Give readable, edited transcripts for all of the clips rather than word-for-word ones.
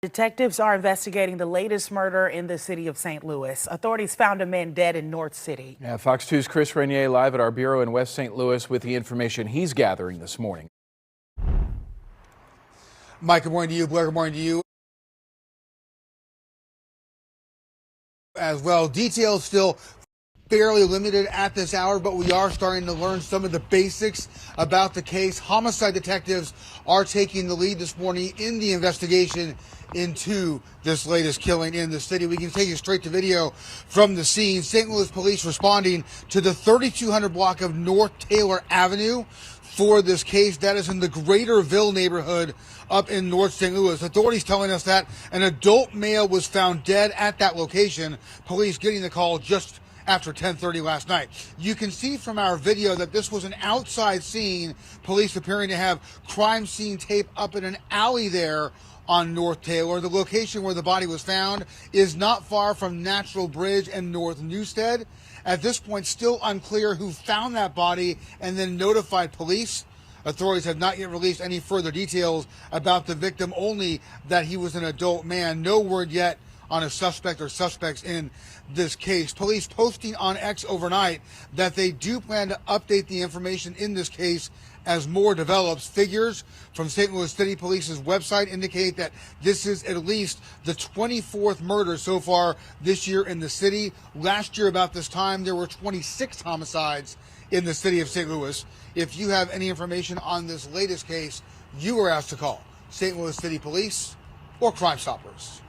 Detectives are investigating the latest murder in the city of St. Louis. Authorities found a man dead in North City. Yeah, Fox 2's Chris Renier live at our bureau in West St. Louis with the information he's gathering this morning. Mike, good morning to you. Blair, good morning to you as well. Details still fairly limited at this hour, but we are starting to learn some of the basics about the case. Homicide detectives are taking the lead this morning in the investigation into this latest killing in the city. We can take you straight to video from the scene. St. Louis police responding to the 3200 block of North Taylor Avenue for this case. That is in the Greaterville neighborhood up in North St. Louis. Authorities telling us that an adult male was found dead at that location. Police getting the call just after 10:30 last night. You can see from our video that this was an outside scene. Police appearing to have crime scene tape up in an alley there on North Taylor. The location where the body was found is not far from Natural Bridge and North Newstead. At this point, still unclear who found that body and then notified police. Authorities have not yet released any further details about the victim, only that he was an adult man. No word yet on a suspect or suspects in this case. Police posting on X overnight that they do plan to update the information in this case as more develops. Figures from St. Louis City Police's website indicate that this is at least the 24th murder so far this year in the city. Last year about this time, there were 26 homicides in the city of St. Louis. If you have any information on this latest case, you are asked to call St. Louis City Police or Crime Stoppers.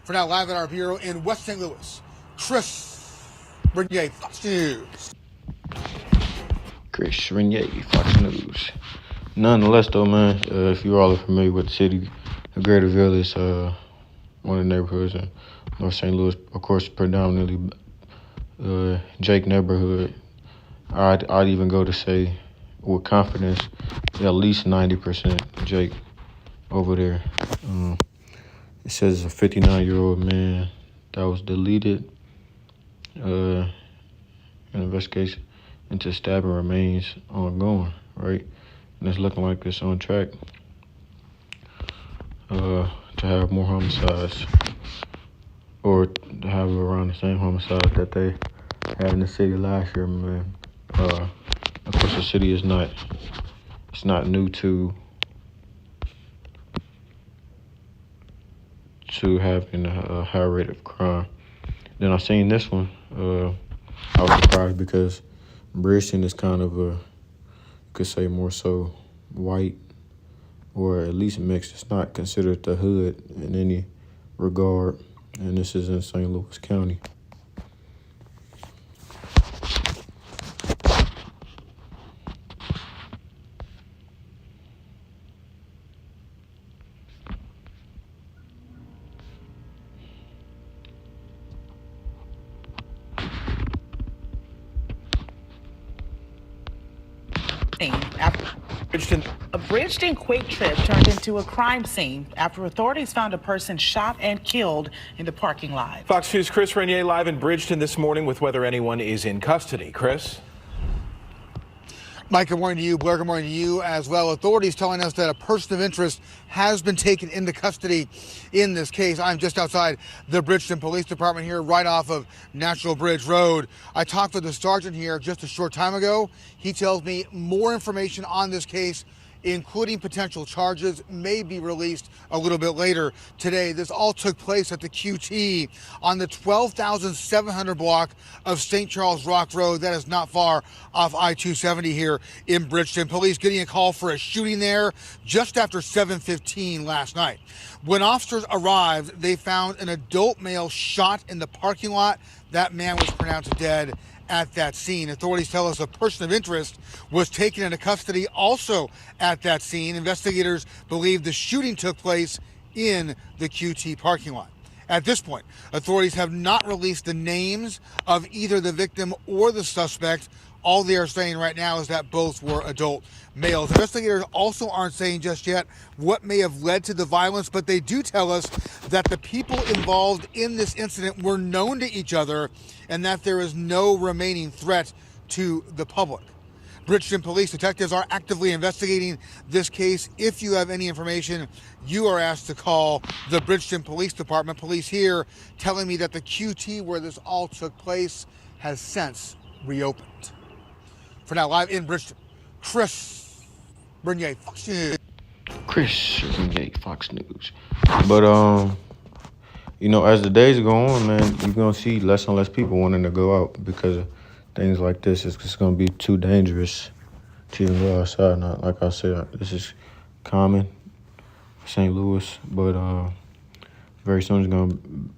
For now, live at our bureau in West St. Louis, Chris Renier, Fox News. Chris Renier, Fox News. Nonetheless, though, man, if you all are familiar with the city, Greaterville is one of the neighborhoods in North St. Louis, of course, predominantly Jake neighborhood. I'd even go to say, with confidence, at least 90% Jake over there. It says a 59-year-old man that was deleted. An investigation into stabbing remains ongoing, right? And it's looking like it's on track to have more homicides, or to have around the same homicides that they had in the city last year, man. Of course, the city is not new to having a high rate of crime. Then I seen this one. I was surprised because Bridgeton is kind of you could say more so white, or at least mixed. It's not considered the hood in any regard, and this is in St. Louis County. A Bridgeton Quake trip turned into a crime scene after authorities found a person shot and killed in the parking lot. Fox 2's Chris Renier live in Bridgeton this morning with whether anyone is in custody. Chris? Mike, good morning to you. Blair, good morning to you as well. Authorities telling us that a person of interest has been taken into custody in this case. I'm just outside the Bridgeton Police Department here, right off of Natural Bridge Road. I talked with the sergeant here just a short time ago. He tells me more information on this case, including potential charges, may be released a little bit later today. This all took place at the QT on the 12,700 block of St. Charles Rock Road. That is not far off I-270 here in Bridgeton. Police getting a call for a shooting there just after 7:15 last night. When officers arrived, they found an adult male shot in the parking lot. That man was pronounced dead at that scene. Authorities tell us a person of interest was taken into custody also at that scene. Investigators believe the shooting took place in the QT parking lot. At this point, authorities have not released the names of either the victim or the suspect. All they are saying right now is that both were adult males. Investigators also aren't saying just yet what may have led to the violence, but they do tell us that the people involved in this incident were known to each other and that there is no remaining threat to the public. Bridgeton Police detectives are actively investigating this case. If you have any information, you are asked to call the Bridgeton Police Department. Police here telling me that the QT where this all took place has since reopened. For now, live in Bridgeton, Chris Bernier, Fox News. Chris Bernier, Fox News. But you know, as the days go on, man, you're gonna see less and less people wanting to go out because of things like this. It's just gonna be too dangerous to even go outside. Now, like I said, this is common, St. Louis, but very soon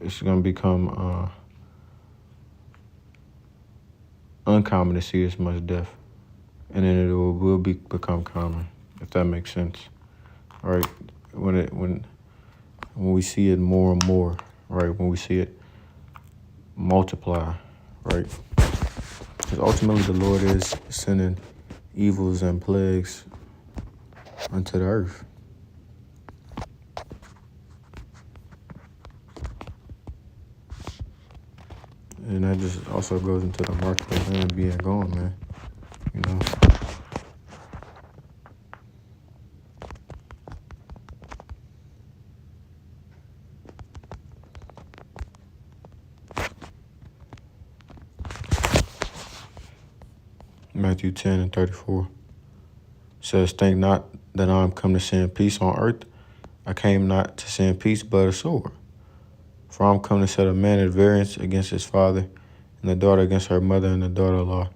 it's gonna become uncommon to see this much death, and then it will become common, if that makes sense. All right, when we see it more and more, right? When we see it multiply, right? Because ultimately the Lord is sending evils and plagues unto the earth. And that just also goes into the mark of the land being gone, man. You know? Matthew 10:34 says, "Think not that I am come to send peace on earth. I came not to send peace, but a sword. For I am come to set a man at variance against his father, and the daughter against her mother, and the daughter-in-law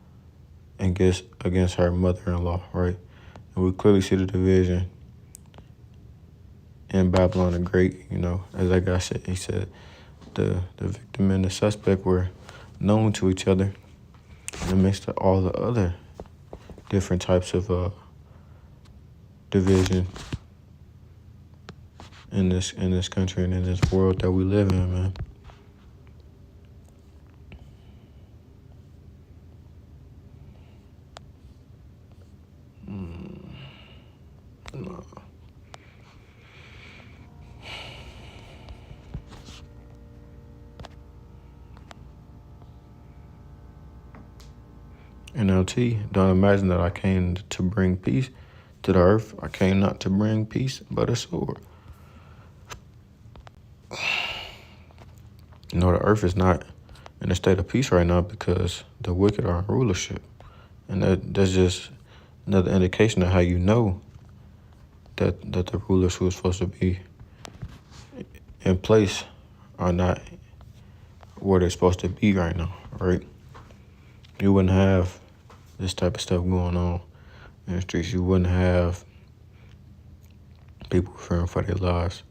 against her mother-in-law," right? And we clearly see the division in Babylon the Great. You know, as that guy said, he said the victim and the suspect were known to each other in the midst of all the other different types of division in this country and in this world that we live in, man. No. NLT, don't imagine that I came to bring peace to the earth. I came not to bring peace, but a sword. You know, the earth is not in a state of peace right now because the wicked are in rulership. And that's just another indication of how you know that the rulers who are supposed to be in place are not where they're supposed to be right now, right? You wouldn't have this type of stuff going on in the streets. You wouldn't have people fearing for their lives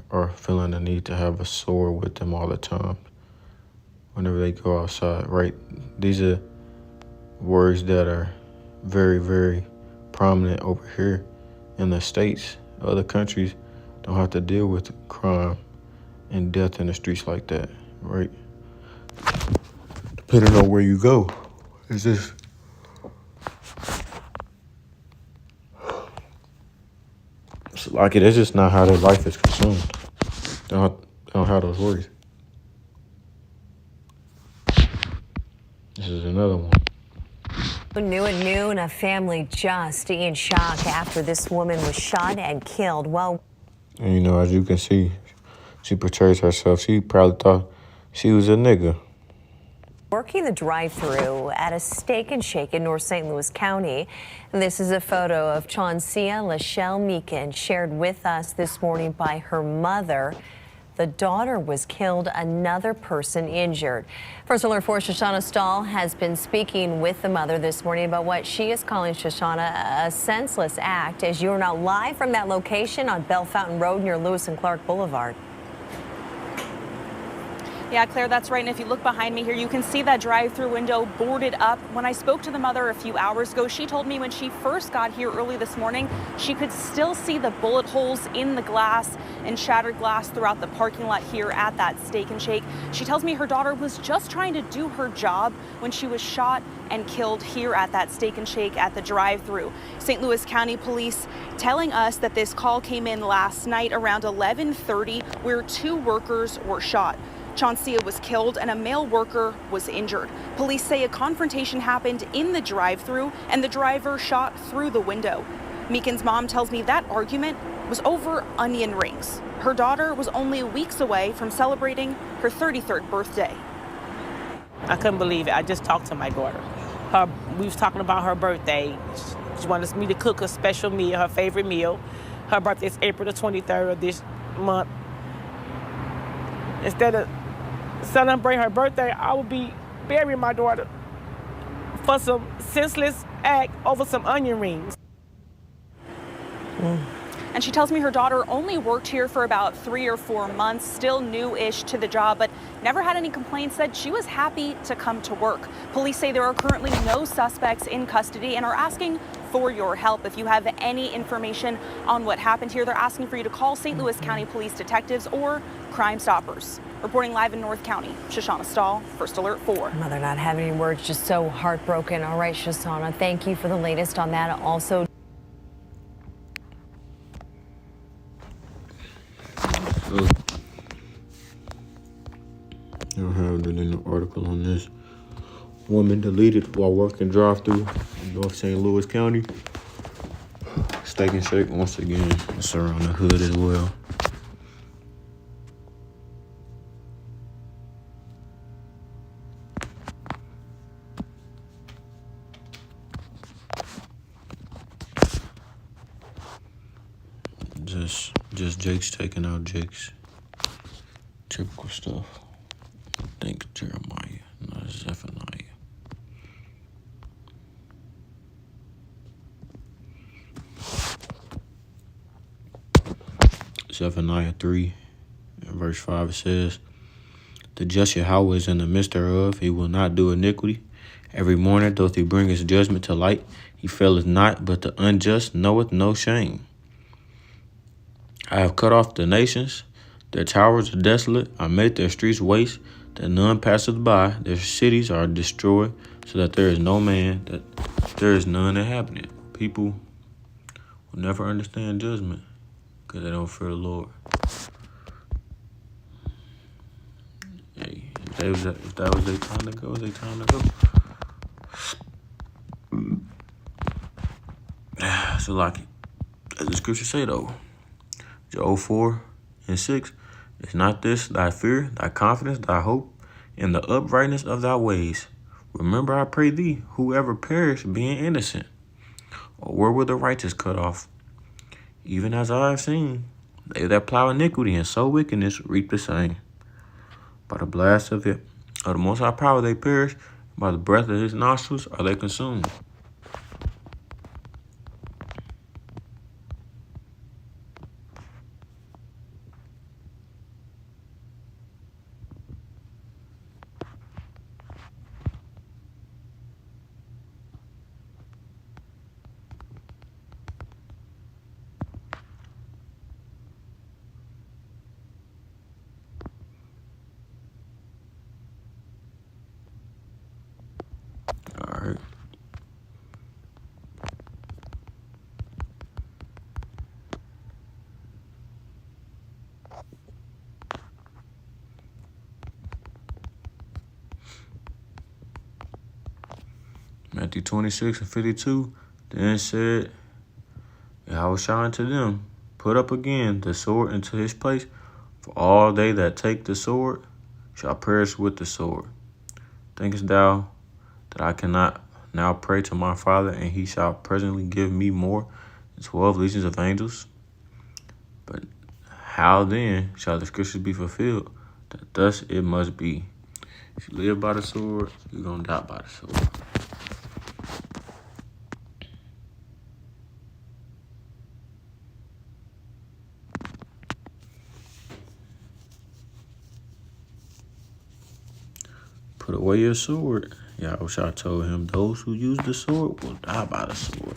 or feeling the need to have a sword with them all the time whenever they go outside, right? These are words that are very, very prominent over here in the States. Other countries don't have to deal with crime and death in the streets like that, right? Depending on where you go, it's just like it's just not how their life is consumed. They don't have those worries. This is another one. New at noon, a family just in shock after this woman was shot and killed. Well, and you know, as you can see, she portrays herself. She probably thought she was a nigga. Working the drive-thru at a Steak and Shake in North St. Louis County. And this is a photo of Chauncea Lachelle Meekin shared with us this morning by her mother. The daughter was killed, another person injured. First Alert 4's Shoshana Stahl has been speaking with the mother this morning about what she is calling, Shoshana, a senseless act, as you're now live from that location on Bell Fountain Road near Lewis and Clark Boulevard. Yeah, Claire, that's right. And if you look behind me here, you can see that drive-through window boarded up. When I spoke to the mother a few hours ago, she told me when she first got here early this morning, she could still see the bullet holes in the glass and shattered glass throughout the parking lot here at that Steak and Shake. She tells me her daughter was just trying to do her job when she was shot and killed here at that Steak and Shake at the drive-through. St. Louis County Police telling us that this call came in last night around 11:30 where two workers were shot. Chauncey was killed and a male worker was injured. Police say a confrontation happened in the drive-thru and the driver shot through the window. Meekin's mom tells me that argument was over onion rings. Her daughter was only weeks away from celebrating her 33rd birthday. I couldn't believe it. I just talked to my daughter. We was talking about her birthday. She wanted me to cook a special meal, her favorite meal. Her birthday is April the 23rd of this month. Instead of celebrating her birthday, I would be burying my daughter for some senseless act over some onion rings. And she tells me her daughter only worked here for about 3 or 4 months, still new-ish to the job, but never had any complaints, said she was happy to come to work. Police say there are currently no suspects in custody and are asking for your help. If you have any information on what happened here, they're asking for you to call St. Louis County Police detectives or Crime Stoppers. Reporting live in North County, Shoshana Stahl, First Alert 4. Mother not having any words, just so heartbroken. All right, Shoshana, thank you for the latest on that. Also, I don't have really no article on this. Woman deleted while working drive-thru in North St. Louis County. Steak and Shake once again. It's around the hood as well. Just Jake's taking out Jake's. Typical stuff. I think Jeremiah, not Zephaniah. Zephaniah 3, and verse 5, it says, "The just Yahweh is in the midst thereof, he will not do iniquity. Every morning doth he bring his judgment to light. He faileth not, but the unjust knoweth no shame. I have cut off the nations, their towers are desolate. I made their streets waste, that none passeth by. Their cities are destroyed, so that there is no man, that there is none inhabitant." People will never understand judgment because they don't fear the Lord. Hey, if that was their time to go, it's their time to go. So like, as the scriptures say though, Job 4:6, "Is not this thy fear, thy confidence, thy hope, in the uprightness of thy ways? Remember, I pray thee, whoever perished being innocent, or where were the righteous cut off? Even as I have seen, they that plow iniquity and sow wickedness reap the same. By the blast of the Most High power they perish, by the breath of his nostrils are they consumed." All right. Matthew 26:52, then said Yahweh unto them, "Put up again the sword into his place, for all they that take the sword shall perish with the sword. Thinkest thou that I cannot now pray to my Father, and he shall presently give me more than 12 legions of angels? But how then shall the scriptures be fulfilled, that thus it must be? If you live by the sword, you're going to die by the sword." Put away your sword. Yahweh told him, those who use the sword will die by the sword.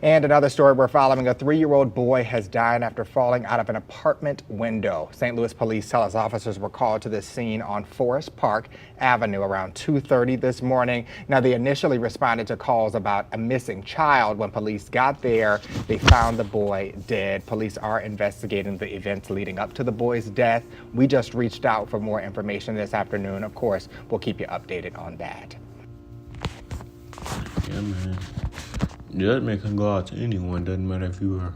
And another story we're following, a 3-year-old boy has died after falling out of an apartment window. St. Louis police tell us officers were called to the scene on Forest Park Avenue around 2:30 this morning. Now, they initially responded to calls about a missing child. When police got there, they found the boy dead. Police are investigating the events leading up to the boy's death. We just reached out for more information this afternoon. Of course, we'll keep you updated on that. Yeah, man. Judgment can go out to anyone. Doesn't matter if you are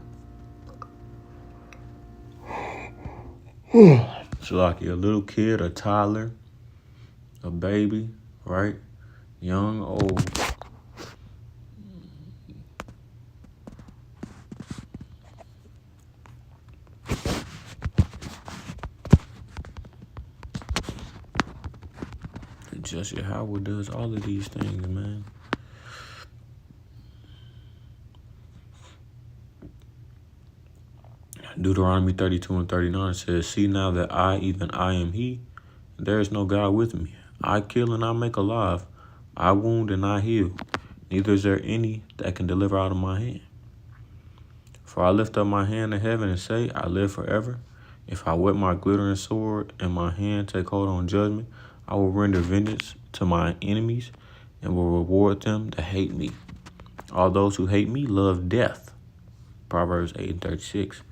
it's like a little kid, a toddler, a baby, right? Young, old. Jesse Howard does all of these things, man. Deuteronomy 32:39 says, "See now that I, even I am he, and there is no God with me. I kill and I make alive. I wound and I heal. Neither is there any that can deliver out of my hand. For I lift up my hand to heaven and say, I live forever. If I wet my glittering sword and my hand take hold on judgment, I will render vengeance to my enemies and will reward them that hate me. All those who hate me love death." Proverbs 8:36.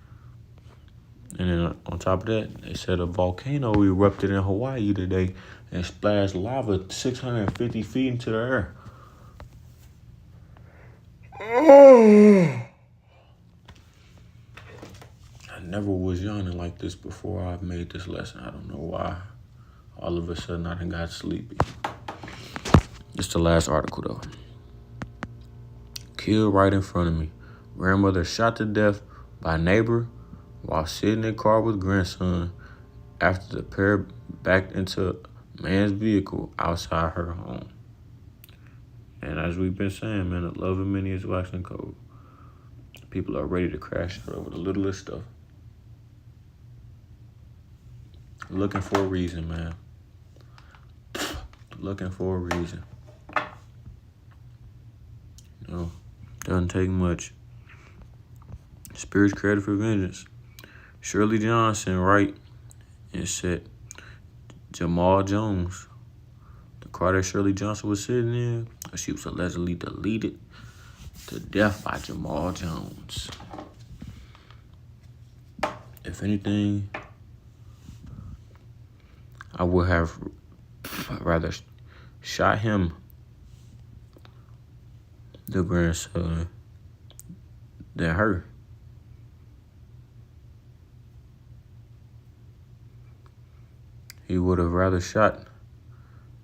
And then on top of that, they said a volcano erupted in Hawaii today and splashed lava 650 feet into the air. I never was yawning like this before I made this lesson. I don't know why. All of a sudden, I done got sleepy. It's the last article, though. Killed right in front of me. Grandmother shot to death by neighbor while sitting in car with grandson after the pair backed into man's vehicle outside her home. And as we've been saying, man, the love of many is waxing cold. People are ready to crash out over the littlest stuff. Looking for a reason, man. Looking for a reason. You know, doesn't take much. Spirit's created for vengeance. Shirley Johnson, right, and said Jamal Jones, the car that Shirley Johnson was sitting in, she was allegedly deleted to death by Jamal Jones. If anything, I would have rather shot him, the grandson, than her. He would have rather shot,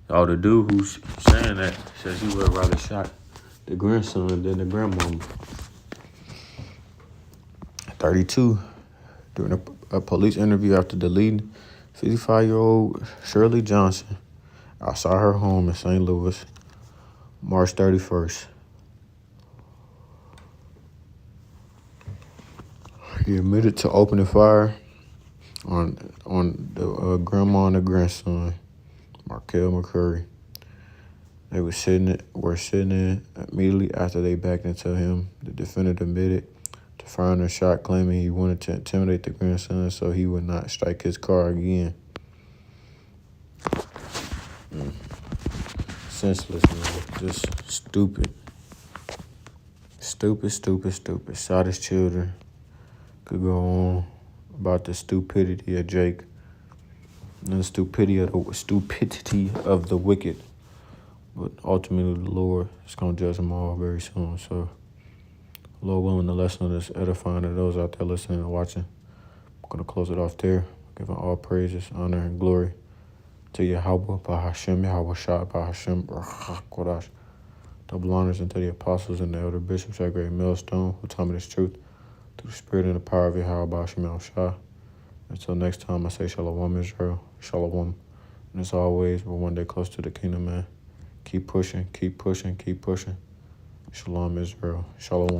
the dude who's saying that says he would have rather shot the grandson than the grandmama. 32, during a police interview after deleting 55-year-old Shirley Johnson outside her home in St. Louis, March 31st. He admitted to opening fire on the grandma and the grandson, Markel McCurry. They were sitting in immediately after they backed into him. The defendant admitted to firing a shot, claiming he wanted to intimidate the grandson so he would not strike his car again. Senseless, man. Just stupid. Stupid. Shot his children. Could go on about the stupidity of Jake and the stupidity of the wicked. But ultimately, the Lord is going to judge them all very soon. So, Lord willing, the lesson of this edifying to those out there listening and watching. I'm going to close it off there, giving all praises, honor, and glory to Yahweh, Bahashem, Yahweh Shah, Bahashem, Kodash. Double honors unto the apostles and the elder bishops at Great Millstone who taught me this truth through the spirit and the power of Yahweh, Bahashem, Shah. Until next time, I say Shalom, Israel, Shalom. And as always, we're one day close to the kingdom, man. Keep pushing. Shalom, Israel. Shalom.